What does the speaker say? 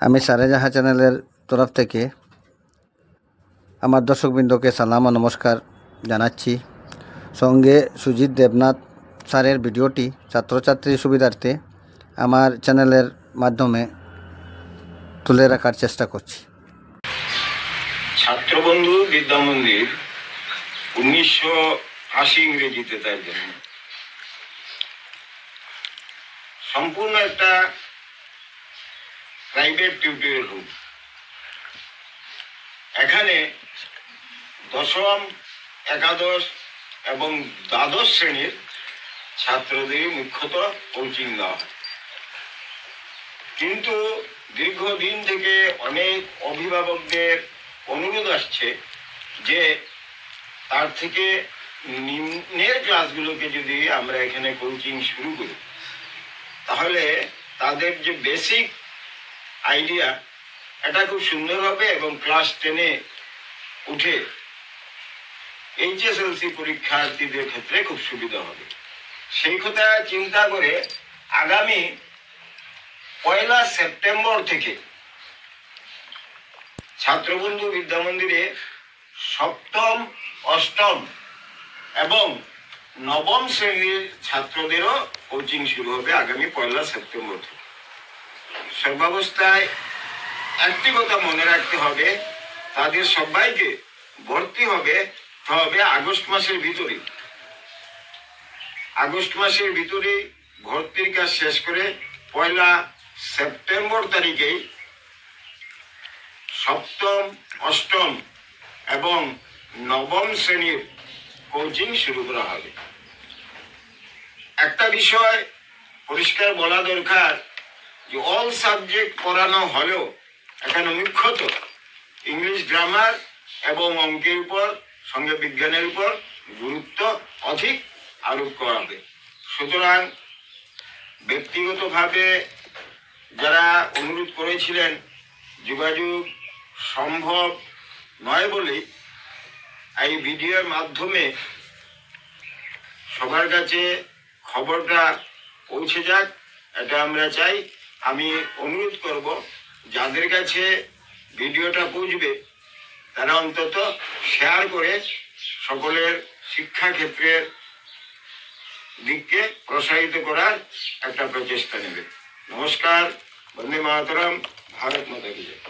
আমি সারেজাহা চ্যানেলের তরফ থেকে আমার দর্শকবৃন্দকে সালাম ও নমস্কার জানাচ্ছি। সঙ্গে সুজিত দেবনাথ স্যারের ভিডিওটি ছাত্রছাত্রীর সুবিধার্থে আমার চ্যানেলের মাধ্যমে তুলে রাখার চেষ্টা করছি। ছাত্রবন্ধু বিদ্যামন্দির 1980 ইংরেজিতে তার জন্য সম্পূর্ণ একটা প্রাইভেট টিউটোরিয়াল রুম। এখানে দশম, একাদশ এবং দ্বাদশ শ্রেণীর ছাত্রদের মুখ্যত কোচিং দেওয়া হয়। কিন্তু দীর্ঘদিন থেকে অনেক অভিভাবকদের অনুরোধ আসছে যে তার থেকে নিম্নের ক্লাসগুলোকে যদি আমরা এখানে কোচিং শুরু করি তাহলে তাদের যে বেসিক আইডিয়া এটা খুব সুন্দর হবে এবং ক্লাস 10-এ উঠে HSLC পরীক্ষার্থীদের ক্ষেত্রে খুব সুবিধা হবে। সেই কথা চিন্তা করে আগামী 1 সেপ্টেম্বর থেকে ছাত্রবন্ধু বিদ্যামন্দিরে সপ্তম, অষ্টম এবং নবম শ্রেণীর ছাত্রদেরও কোচিং শুরু হবে আগামী 1 সেপ্টেম্বর থেকে। সর্বাবস্থায় একটি কথা মনে রাখতে হবে, তাদের সবাইকে ভর্তি হবে আগস্ট মাসের ভিতরে। আগস্ট মাসের ভিতরে ভর্তির কাজ শেষ করে 1 সেপ্টেম্বর তারিখেই সপ্তম, অষ্টম এবং নবম শ্রেণীর কোচিং শুরু করা হবে। একটা বিষয় পরিষ্কার বলা দরকার যে অল সাবজেক্ট পড়ানো হলেও এখানে মুখ্যত ইংলিশ, গ্রামার এবং অঙ্কের উপর, সঙ্গে বিজ্ঞানের উপর গুরুত্ব অধিক আরোপ করা হবে। সুতরাং ব্যক্তিগতভাবে যারা অনুরোধ করেছিলেন যোগাযোগ সম্ভব নয় বলে এই ভিডিওর মাধ্যমে সবার কাছে খবরটা পৌঁছে যাক, এটা আমরা চাই। আমি অনুরোধ করব যাদের কাছে ভিডিওটা পৌঁছবে তারা অন্তত শেয়ার করে সকলের শিক্ষাক্ষেত্রের দিককে প্রসারিত করার একটা প্রচেষ্টা নেবে। নমস্কার, বন্দে মাতরম, ভারত মাতা কি জয়।